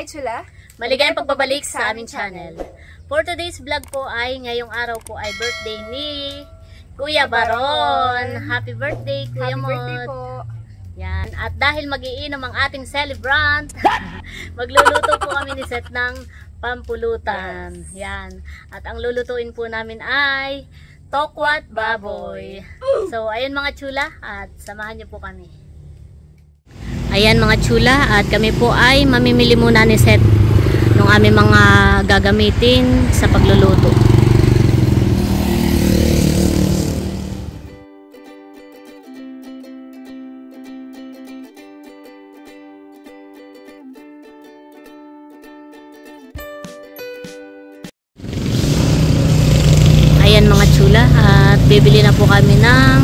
Hi, Chula! Maligayang pagbabalik sa aming channel. For today's vlog po ay ngayong araw po ay birthday ni Kuya Baron. Happy birthday, Kuya Mod. Happy birthday po. Yan. At dahil magiinom ang ating celebrant, magluluto po kami ni Seth ng pampulutan. Yan. At ang lulutuin po namin ay tokwat baboy. So, ayun mga chula, at samahan niyo po kami. Ayan mga chula, at kami po ay mamimili muna ni Seth ng aming mga gagamitin sa pagluluto. Ayan mga chula, at bibili na po kami ng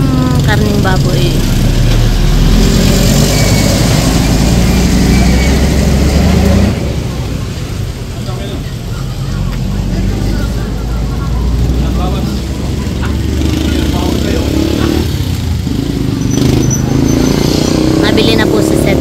karning baboy. Nabili na po si Seth.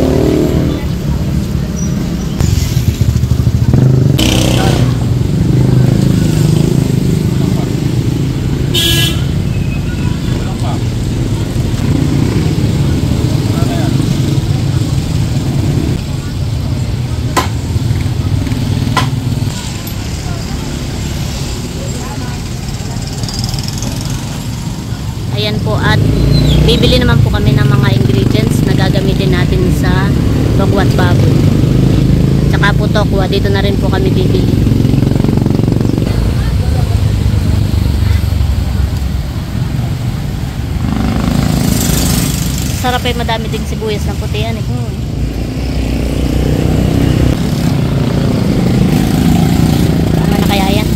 Ayan po, at bibili naman po kami ng mga ingredients na gagamitin natin sa tokwat baboy. Tsaka po tokwa, dito na rin po kami bibili. Sarap eh, madami din sibuyas ng puti yan eh. Tama na kaya yan?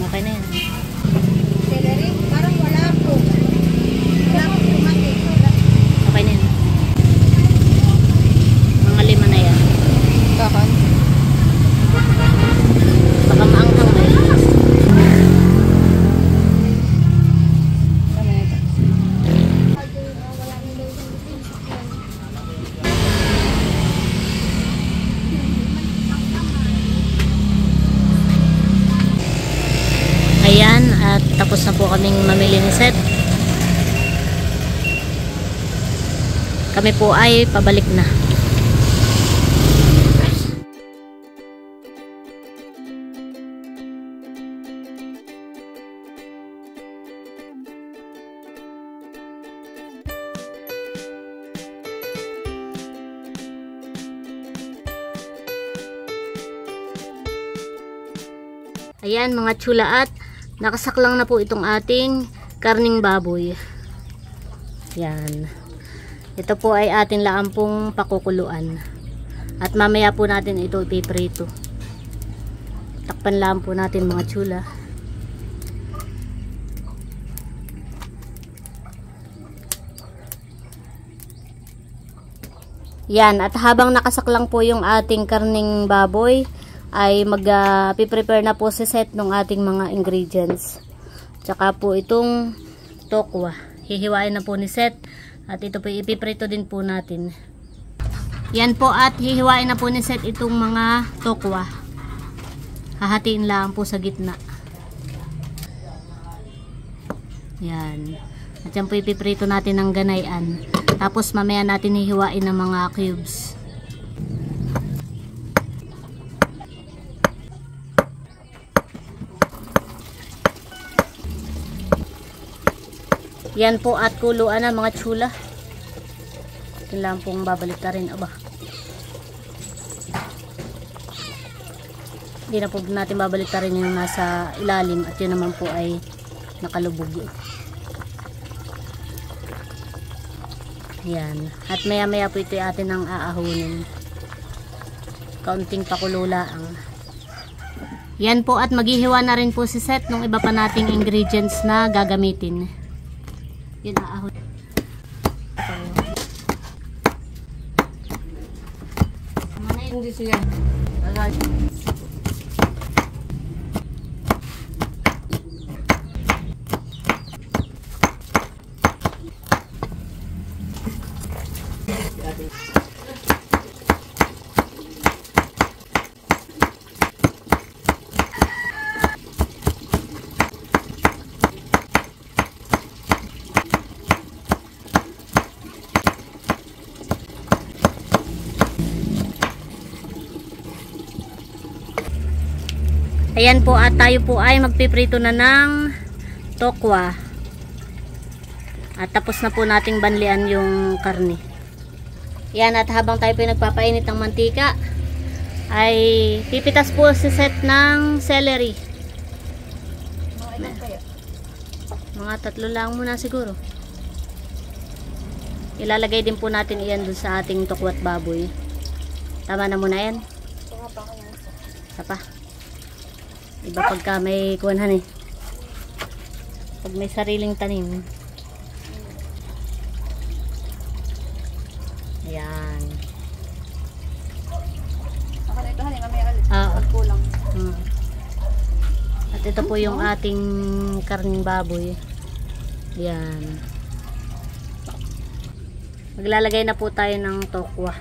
Okay na yan. Celery? Parang wala po. Wala po tumati. Okay na yan. Mga 5 na yan. Bakit? Baka maanghang na yan. Ayan, at tapos na po kaming mamili ni Seth. Kami po ay pabalik na. Ayan mga chula, at nakasaklang na po itong ating karning baboy. Yan. Ito po ay ating laampong pakukuluan. At mamaya po natin ito ipiprito. Takpan lang po natin mga chula. Yan. At habang nakasaklang po yung ating karning baboy, ay mag-prepare na po si Seth ng ating mga ingredients. Tsaka po itong tokwa. Hihiwain na po ni Seth. At ito po ipiprito din po natin. Yan po, at hihiwain na po ni Seth itong mga tokwa. Hahatiin lang po sa gitna. Yan. At yan po ipiprito natin ng ganayan. Tapos mamaya natin hihiwain ng mga cubes. Yan po, at kuluan na mga chula. Kailangan pong babalik na rin. Aba. Hindi na po natin babalik na rin yung nasa ilalim. At yun naman po ay nakalubog. Yan. At maya maya po ito atin ang aahunin. Kaunting pakululaang. Yan po, at maghihiwa na rin po si Seth ng iba pa nating ingredients na gagamitin. Yun, aahon. Hindi siya. Ayan po, at tayo po ay magpiprito na ng tokwa. At tapos na po nating banlian yung karne. Yan, at habang tayo po nagpapainit ng mantika, ay pipitas po si Seth ng celery. Mga ilan kaya? Mga 3 lang muna siguro. Ilalagay din po natin iyan dun sa ating tokwat baboy. Tama na muna yan. Isa pa. Iba pagka may kuwanhan eh. Pag may sariling tanim. Ayan. Ako na ito, haling kami alit. Ah, Kulang. At ito po yung ating karning baboy. Yan. Maglalagay na po tayo ng tokwa.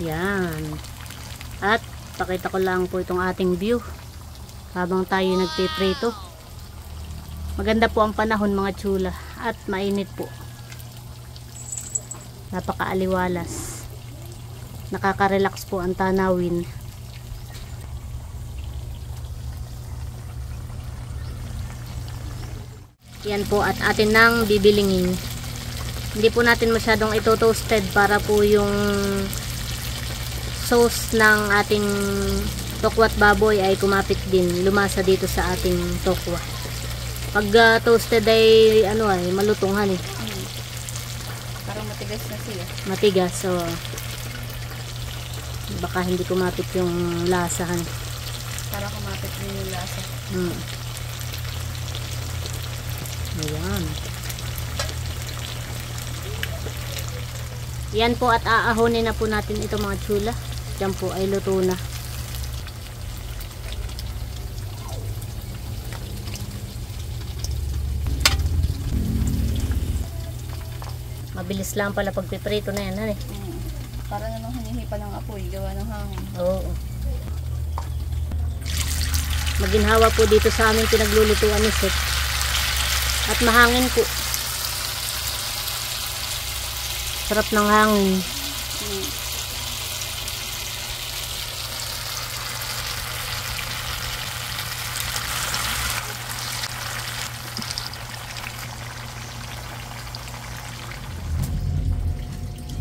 Yan. At pakita ko lang po itong ating view habang tayo nagpiprito. Maganda po ang panahon mga tsula at mainit po. Napakaaliwalas. Nakaka-relax po ang tanawin. Yan po, at atin nang bibilingin. Hindi po natin masyadong ito toasted para po yung sauce ng ating tokwat baboy ay kumapit din, lumasa dito sa ating tokwa. Pag toasted ay ano ay malutunghan eh. Parang matigas na siya. Matigas, so baka hindi kumapit yung lasahan. Para kumapit din yung lasa. Ayan. Yan po, at aahonin na po natin ito mga tsula. Yan po ay luto na. Mabilis lang pala pagpiprito na yan, hani? Para namang hinihipa ng apoy, gawa ng hangin. Oo. Maginhawa po dito sa aming pinaglulutuan ni Seth. At mahangin po. Sarap ng hangin.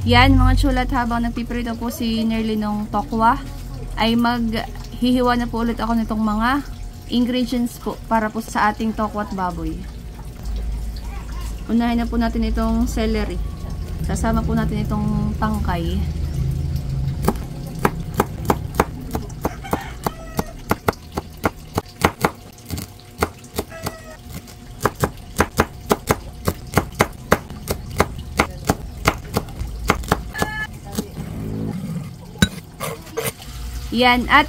Yan mga chulat, habang nagpiprito po si Nerly ng tokwa, ay maghihiwa na po ulit ako nitong mga ingredients po para po sa ating tokwat baboy. Unahin na po natin itong celery. Sasama po natin itong tangkay. Yan, at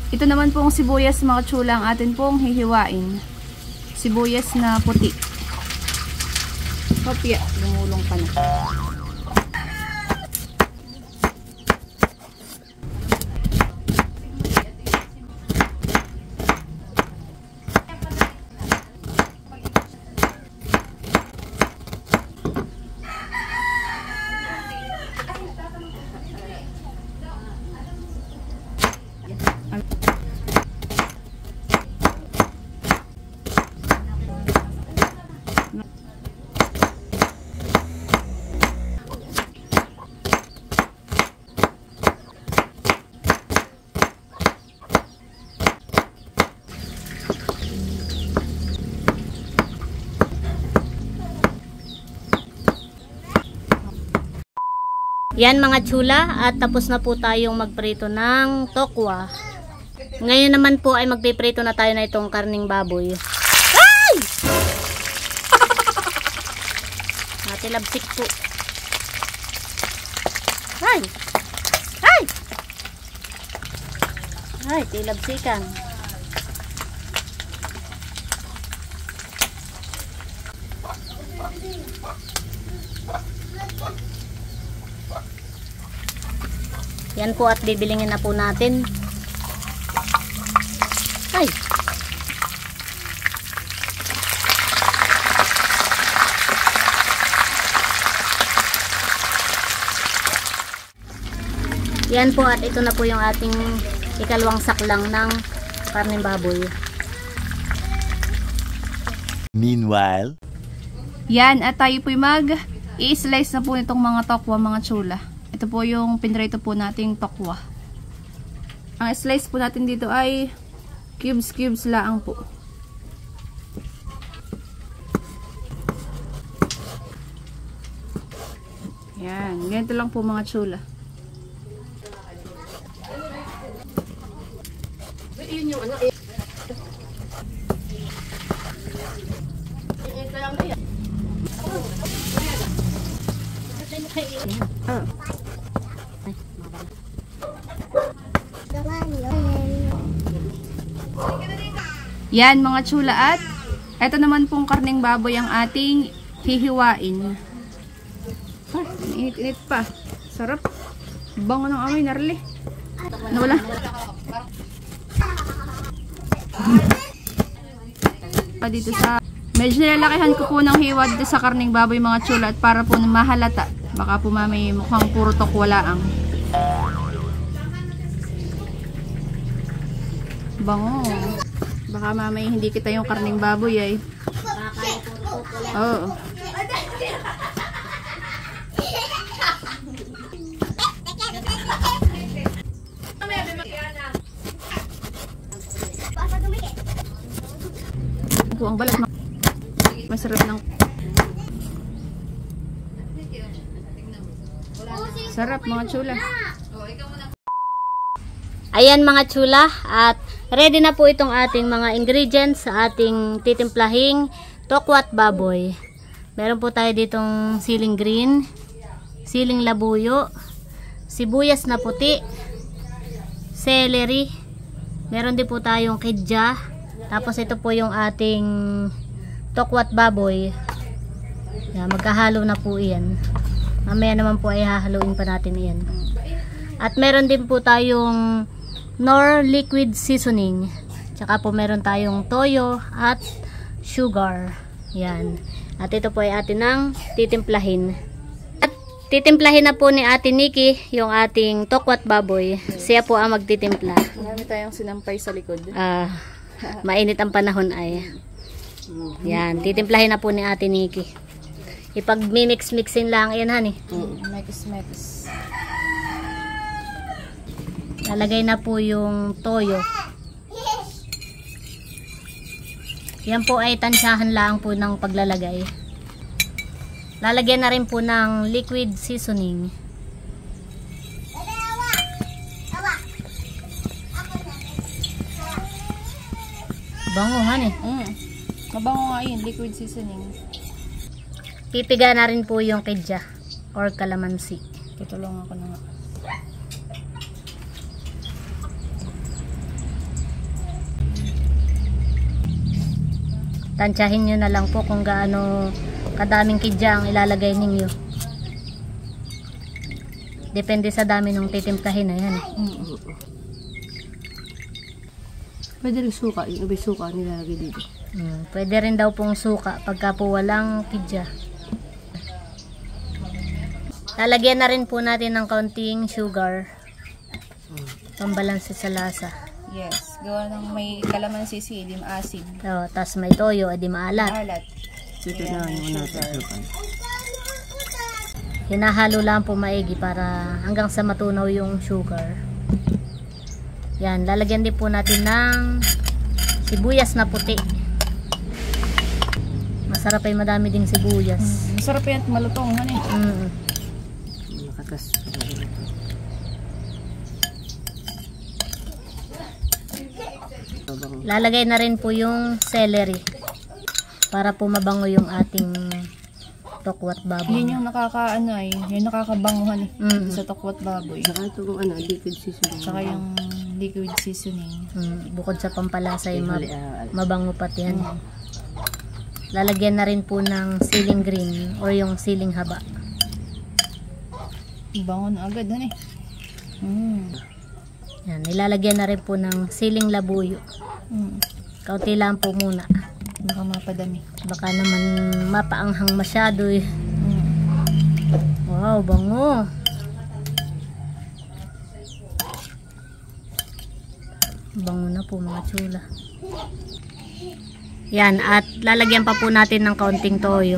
ito naman pong sibuyas mga tsula ang atin pong hihiwain. Sibuyas na puti. Kopya, lumulong pa na. Yan mga tsula, at tapos na po tayong magprito ng tokwa. Ngayon naman po ay magpiprito na tayo na itong karning baboy. Ay! Natilabsik po. Ay! Ay! Ay, tilabsikan. Yan po, at bibilingin na po natin. Ay! Yan po, at ito na po yung ating ikalawang saklang ng karneng baboy. Meanwhile, Yan, at tayo po i-slice na po itong mga tokwa, mga chula. Ito po yung pinrito po nating tokwa. Ang slice po natin dito ay cubes laang po. Yan, ganito lang po mga chula. Yan mga chula, at eto naman pong karneng baboy ang ating hihiwain. Ay, init-init pa. Sarap. Bango ng amoy, narli. Nawala. Pa dito sa medyo nilalakihan ko po ng hiwa dito sa karneng baboy mga chula, at para po mahalata. Baka po mamay mukhang puro tokwalaang. Bango. Baka mamay hindi kita yung karneng baboy ay. Oo. Po ang balat masarap ng sarap mga chula. Ayan mga chula, at ready na po itong ating mga ingredients sa ating titimplahing tokwat baboy. Meron po tayo ditong siling green, siling labuyo, sibuyas na puti, celery, meron din po tayong kidja, tapos ito po yung ating tokwat baboy. Yan, magkahalo na po iyan. Mamaya naman po ay hahaluin pa natin iyan. At meron din po tayong Knorr liquid seasoning. Tsaka po meron tayong toyo at sugar. Yan. At ito po ay atin ng titimplahin. At titimplahin na po ni Ate Nikki yung ating tokwat baboy. Siya po ang magtitimpla. Marami tayong sinampay sa likod. Mainit ang panahon ay. Yan. Titimplahin na po ni Ate Nikki. Ipag-mix-mixin lang yan, honey. Mekis. Lalagay na po yung toyo. Yan po ay tansyahan lang po ng paglalagay. Lalagyan na rin po ng liquid seasoning. Bango, honey. Mabango nga yun, liquid seasoning. Pipiga na rin po yung kidja or calamansi. Tutulungan ko na nga. Tansyahin nyo na lang po kung gaano kadaming kidja ang ilalagay ninyo. Depende sa dami ng titimplahin na yan. Pwede rin suka, yung ibig suka nilalagay dito. Pwede rin daw pong suka pagka po walang kidja. Lalagyan na rin po natin ng kaunting sugar. Pambalanse sa lasa. Yes, gawa ng may kalamansi, silim, asin. Tapos may toyo, edi maalat. Alat. dito na yung natin. Hinahalo lang po maigi para hanggang sa matunaw yung sugar. Yan, lalagyan din po natin ng sibuyas na puti. Masarap ay madami ding sibuyas. Masarap yan at malutong. Ano eh? Makatas. Lalagay na rin po yung celery para po mabango yung ating tokwat baboy. Yun yung nakakaano ay, yung nakakabanguhan eh. Sa tokwat baboy. Saka ito kung liquid seasoning. Tsaka yung liquid seasoning. Bukod sa pampalasa ay mabango pati yan. Lalagyan na rin po ng siling green or yung siling haba. Bango na agad. Ano eh? Yan, nilalagyan na rin po ng siling labuyo. Kaunti lang po muna. Baka mapadami. Baka naman mapaanghang masyado eh. Wow, bango. Bango na po mga chula. Yan, at lalagyan pa po natin ng kaunting toyo.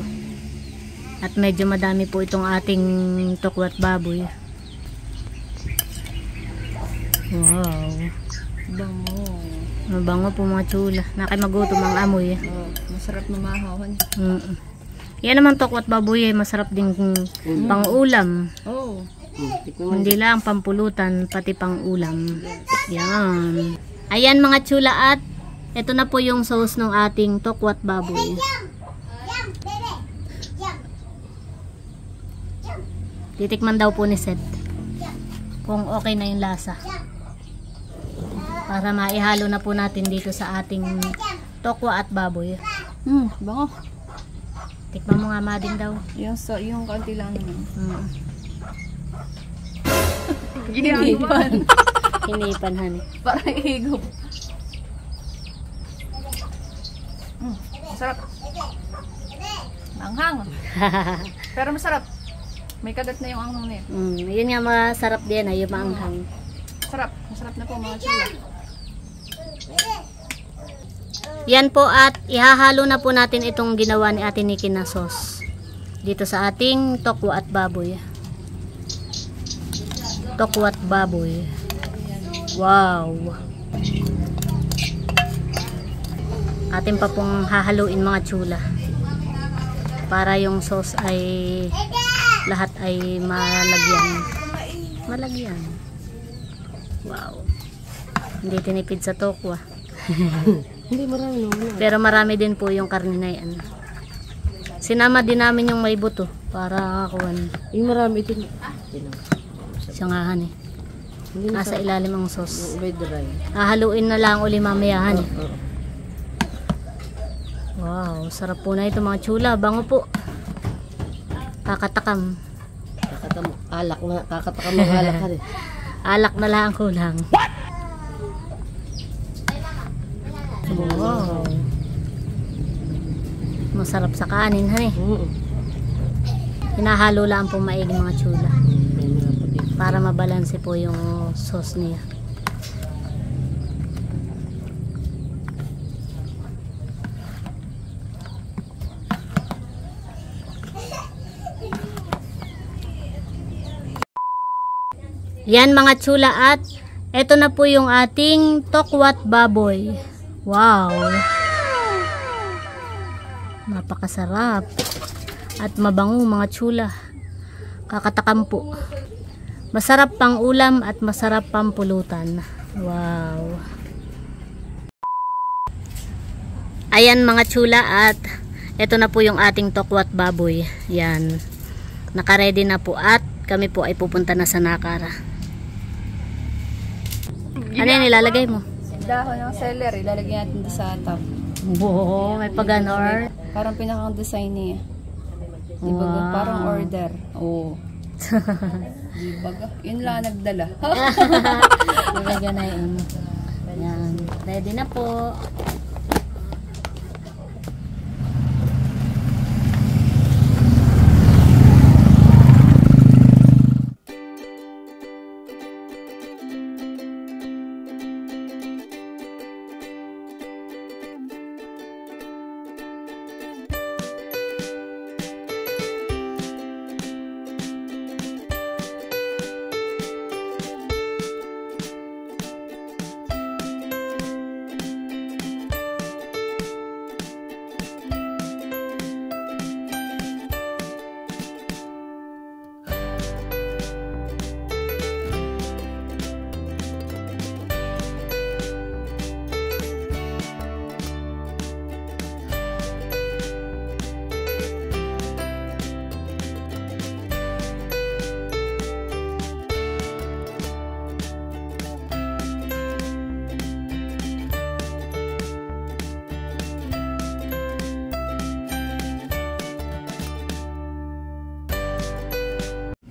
At medyo madami po itong ating tokwat baboy. Wow. Bango. Mabango po mga chula. Nakimagutom ang amoy. Oh, masarap mamahawan. Yan naman tokwat baboy, masarap din pang-ulam. Oh. Hindi lang pampulutan, pati pang-ulam. Yan. Ayan mga chula, at ito na po yung sauce ng ating tokwat baboy. Titikman daw po ni Seth kung okay na yung lasa. Para maihalo na po natin dito sa ating tokwa at baboy. Bango. Tikman mo nga mading daw. Yung kaunti lang naman. Hinipan. Hinipan, honey. Parang ihigop. Masarap. Manghang. Pero masarap. May kagat na yung anghang niya. Yun nga masarap din, yung maanghang. Sarap. Masarap na po mga chula. Yan po, at ihahalo na po natin itong ginawa ni Ate Nikki na sauce dito sa ating tokwa at baboy. Tokwa at baboy. Wow. Atin pa pong hahaluin mga chula para yung sauce ay lahat ay malagyan. Wow. Hindi tinipid sa tokwa. Hindi marami naman. Pero marami din po yung karne na yan. Sinama din namin yung may buto para kakuhan. Yung marami ito. Siyangahan eh. Nasa ilalim ang sauce. May dry. Hahaluin na lang uli mamayahan. Wow, sarap po na ito mga chula. Bango po. Kakatakam. Alak na. Kakatakam ng alak ka rin. Alak na lang ang kulang. Wow. Masarap sa kanin, honey. Hinahalo lang po maigi mga chula para mabalanse po yung sauce niya. Yan mga chula, at eto na po yung ating tokwat baboy. Wow. Napakasarap at mabango mga chula. Kakatakam po. Masarap pang ulam at masarap pang pulutan. Wow. Ayan mga chula, at ito na po yung ating tokwat baboy. Yan. Naka-ready na po, at kami po ay pupunta na sa Nakara. Ano yan nilalagay mo? Dahon ng celery, lalagyan natin sa top. Wow, may pag-ganor. Parang pinakang design niya. Dibaga, parang order. Oo. Dibaga, yun lang nagdala. Dibaga na yun. Yan. Ready na po.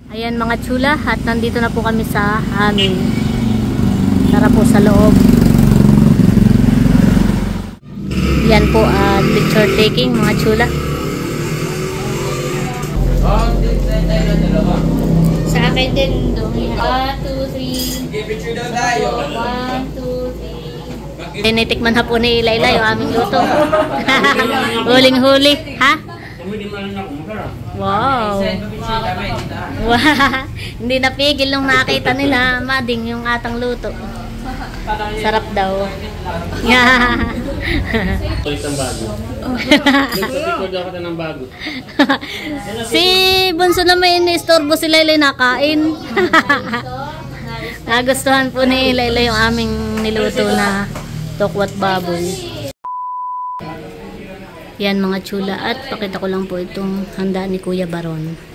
Ayan mga chula, at nandito na po kami sa amin. Tara po sa loob. Yan po at picture taking mga chula. Sa akin din doon. 1, 2, 3. Picture daw tayo. 1, 2, 3. Tinitikman na po ni Layla yung aming luto. Huling-huli. Ha? Wow. Wow. Hindi napigil nung nakita nila, Mading, yung atang luto. Sarap daw. Ulit ang bago. Nagpapikod ako ng bago. Si Bunso na may inistorbo si Layla nakain. Nagustuhan po ni Layla yung aming niluto na tokwat baboy. Yan mga chula, at pakita ko lang po itong handa ni Kuya Baron.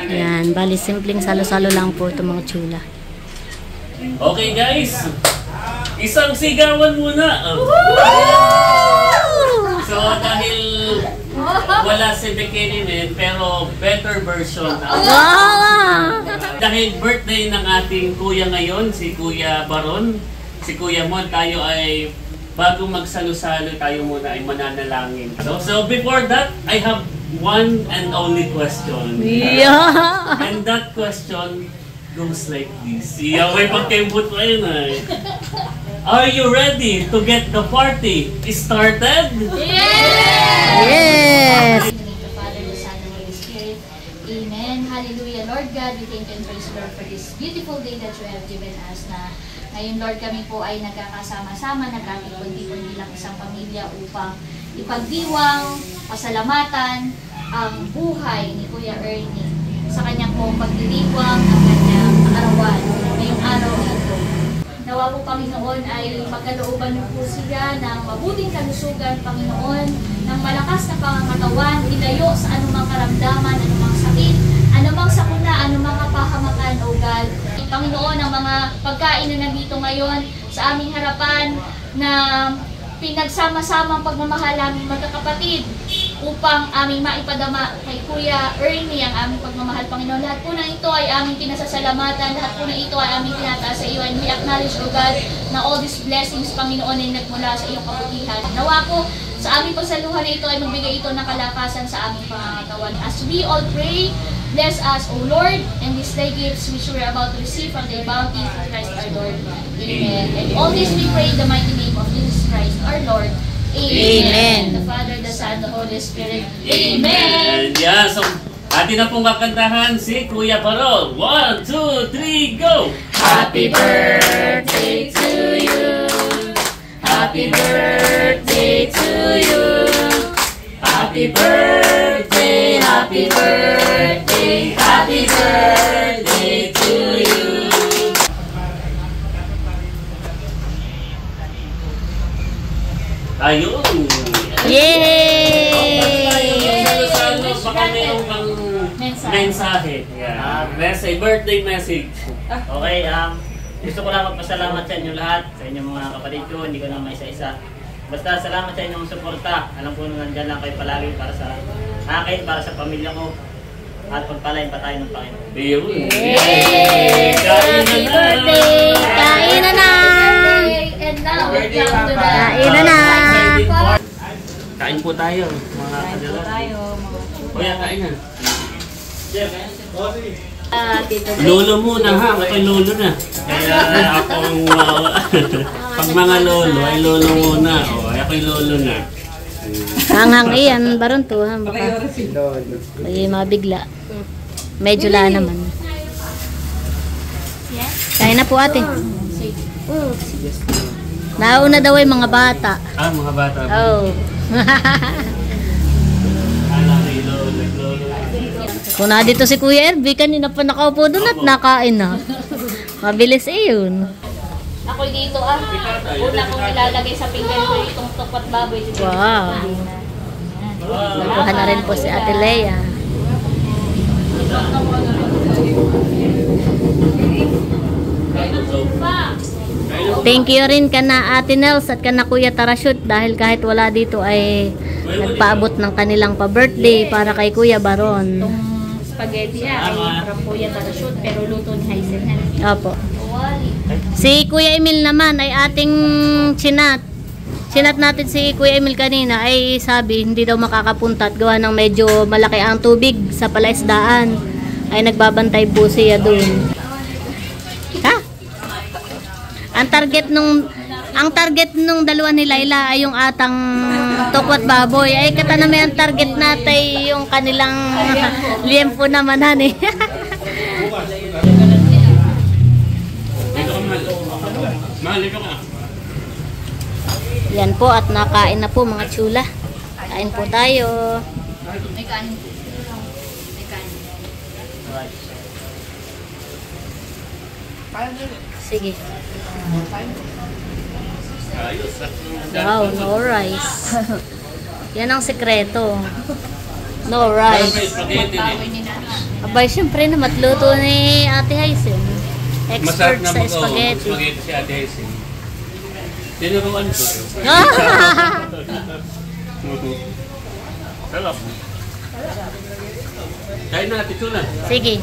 Yan, bali simpleng salo-salo lang po itong mga chula. Okay guys, isang sigawan muna. So dahil wala si Bikini Man, pero better version. Dahil birthday ng ating kuya ngayon, si Kuya Baron, si Kuya Mon, tayo ay bago magsalo-salo, tayo muna ay mananalangin. So before that, I have one and only question. Yeah. And that question goes like this. Yeah, may pagkaimbot pa yun ay. Are you ready to get the party started? Yes! In the name of the Father, the Son, and the Holy Spirit. Amen. Hallelujah. Lord God, we thank you and praise you, Lord, for this beautiful day that you have given us na ngayon, Lord, kami po ay nagkakasama-sama, nagkakakundi-kundi lang isang pamilya upang ipagdiwang, pasalamatan ang buhay ni Kuya Ernie sa kanyang pong pagdiriwang ng kanyang arawan ngayong araw na ito. Nawa po, Panginoon, ay magkalooban mo po siya ng mabuting kalusugan, Panginoon, ng malakas na pangangatawan, ilayo sa anumang karamdaman, anumang sakit, anumang sakuna, anumang kapahamakan, O God. Panginoon, ang mga pagkain na nandito ngayon sa aming harapan na pinagsama-samang pagmamahal aming magkakapatid upang aming maipadama kay Kuya Ernie ang aming pagmamahal, Panginoon. Lahat po na ito ay aming pinasasalamatan, lahat po na ito ay aming tinataas sa iyo, and we acknowledge, O God, na all these blessings, Panginoon, ay nagmula sa iyong kabutihan. Nawa po, sa aming pagsaluhan na ito ay magbigay ito ng kalakasan sa aming pangangatawan. As we all pray, bless us, O Lord, and these thy gifts which we are about to receive from thy bounty through Christ our Lord. Amen. And all this we pray in the mighty name of Jesus Christ our Lord. Amen. The Father, the Son, the Holy Spirit. Amen. Yeah, so atin na pong kakantahan si Kuya Baron. 1, 2, 3, go! Happy birthday to you. Happy birthday to you. Happy birthday, happy birthday, happy birthday to you. Ayun! Yay! Salo-salo, baka mayroong pang mensahe. Yeah. Message, birthday message. Okay, gusto ko lang magpasalamat sa inyo lahat, sa inyong mga kapatid ko, hindi ko na maisa-isa. Basta salamat sa inyong suporta. Alam ko na nandyan lang kayo palagi para sa akin, para sa pamilya ko. At pagpalain pa tayo ng Panginoon. Ayun! Yay! Happy birthday! Kain na na! And now, we come to the Kain na na! Kain po tayo, mga kadalas. Kuya, kain na. Lolo muna ha, ako'y lolo na. Kaya ako ang pag mga lolo, ay lolo muna. O, ako'y lolo na. Hanghang iyan, Baron to. Baka ay mabigla. Medyo la naman. Kain na po ate. Nauna daw ay mga bata. Ah, mga bata. Oh. Alam ni lolo, lolo. Kung na dito si Kuya Erby, kanina pa nakaupo doon at nakain na. Mabilis yun. Ako'y dito una kong ilalagay sa pinggan ko itong tokwat baboy. Wow. Nakuha na rin po si Ate Lea. Thank you rin kana Ate Nels at kana Kuya Tarashoot dahil kahit wala dito ay nagpaabot ng kanilang pa-birthday para kay Kuya Baron. Itong spaghetti ay from Kuya Tarashoot pero luto ni Haisen. Opo. Si Kuya Emil naman ay ating chinat. Chinat natin si Kuya Emil kanina ay sabi hindi daw makakapunta at gawa ng medyo malaki ang tubig sa palaisdaan. Ay nagbabantay po siya doon. Ha? Ang target nung dalawa ni Laila ay yung atang tokwat baboy. Ay kata naman ang target natin yung kanilang liempo naman hani. Yan po at nakain na po mga chula. Kain po tayo. May kanin po. May kanin. Sige. Wow, no rice. Yan ang sekreto. No rice. Abay, syempre na matluto ni Ate Haisen. Expert sa spaghetti. Spaghetti si Ate Haisen. Tinuruan ko. Sarap. Kain na, Ate Chula. Sige.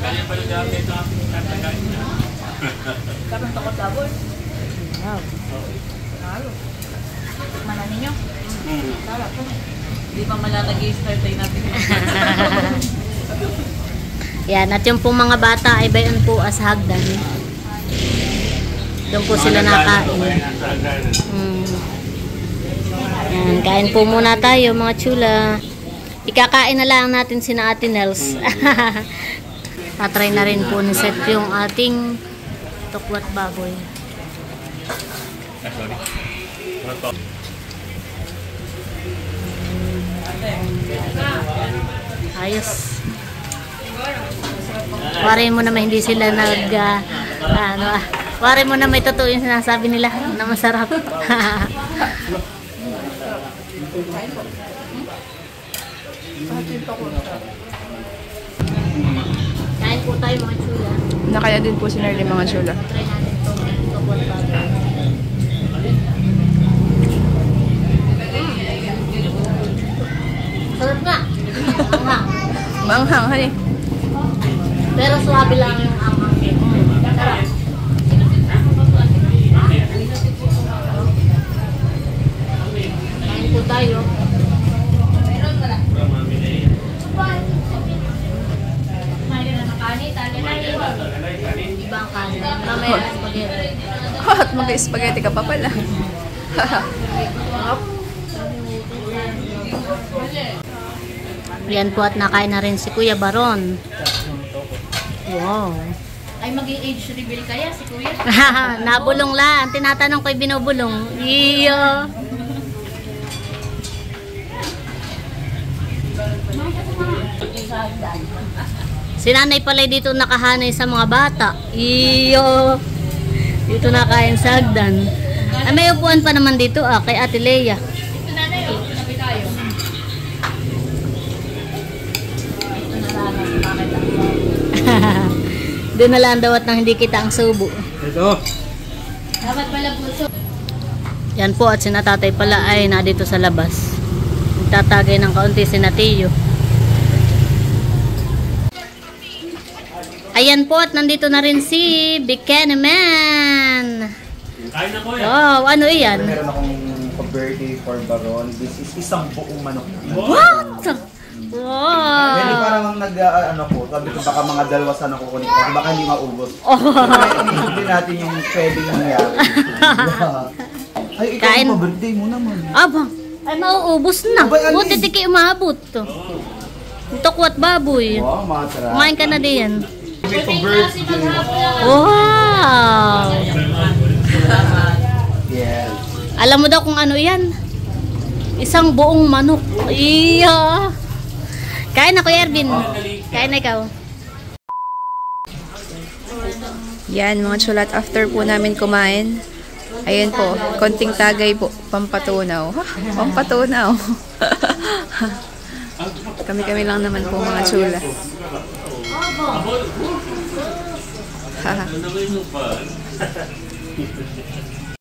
Kaya pala dami ito ang tatagain na. Kapag takot labor. Wow. Manan ninyo. Sarap po. Hindi pa malalagay-start tayo natin. Yan, at yung pong mga bata ay bayon po as hagdan. Doon po sila nakain. Yan, kain po muna tayo mga chula. Ikakain na lang natin sina Ate Nels. Tatry na rin po ni Seth yung ating tokwat baboy. Ayos. Warin mo naman hindi sila warin mo na may totoo yung sinasabi nila na masarap. Kain po tayo mga chula. Nakaya din po si Nerly mga chula. Try natin itong tokwat baboy. Sarap nga. Anghang. Maanghang, honey. Pero suwabe lang yung anghang. Sarap. Kain po tayo. Ibang kanin. Mamaya spaghetti. At mag-spaghetti ka pa pala. Yan po at nakain na rin si Kuya Baron. Wow. Ay mag-age reveal kaya si Kuya? Nabulong lang. Tinatanong ko'y binubulong. Iyo. Si nanay pala dito nakahanay sa mga bata. Iyo. Dito nakain sa hagdan. Ay, may upuan pa naman dito kay Ate Leia. Ito na na yun. Tabi tayo. Doon na lang daw at nang hindi kita ang subo. Ito. Dapat pala puso. Yan po at si Natatay pala ay na dito sa labas. Nagtatagay ng kaunti si Natiyo. Ayan po at nandito na rin si Buchanan. Kain na ko yan. Wow, ano iyan? Meron akong pa-birthday for Baron. This is isang buong manok. What? Well, Wow. parang ano ko, sabi ko baka mga dalawa sana kukunin ko, baka hindi maubos. Oh. Inisip din natin yung pwedeng nangyari. Ay, ikaw Kain. yung pa-birthday mo naman. Aba, ay mauubos na. Abay, alin? Buti tiki umabot. Tokwat baboy. Wow, mga sarap. Kumain ka na din. May pa-birthday. Wow. Yes. Alam mo daw kung ano yan? Isang buong manok. Iya. Kain na Kuya Ervin. Kain na ikaw. Yan mga chulat, after po namin kumain, ayan po, konting tagay po, pampatunaw. Ha? Pampatunaw. Kami-kami lang naman po mga chula. Ano ba yung pa?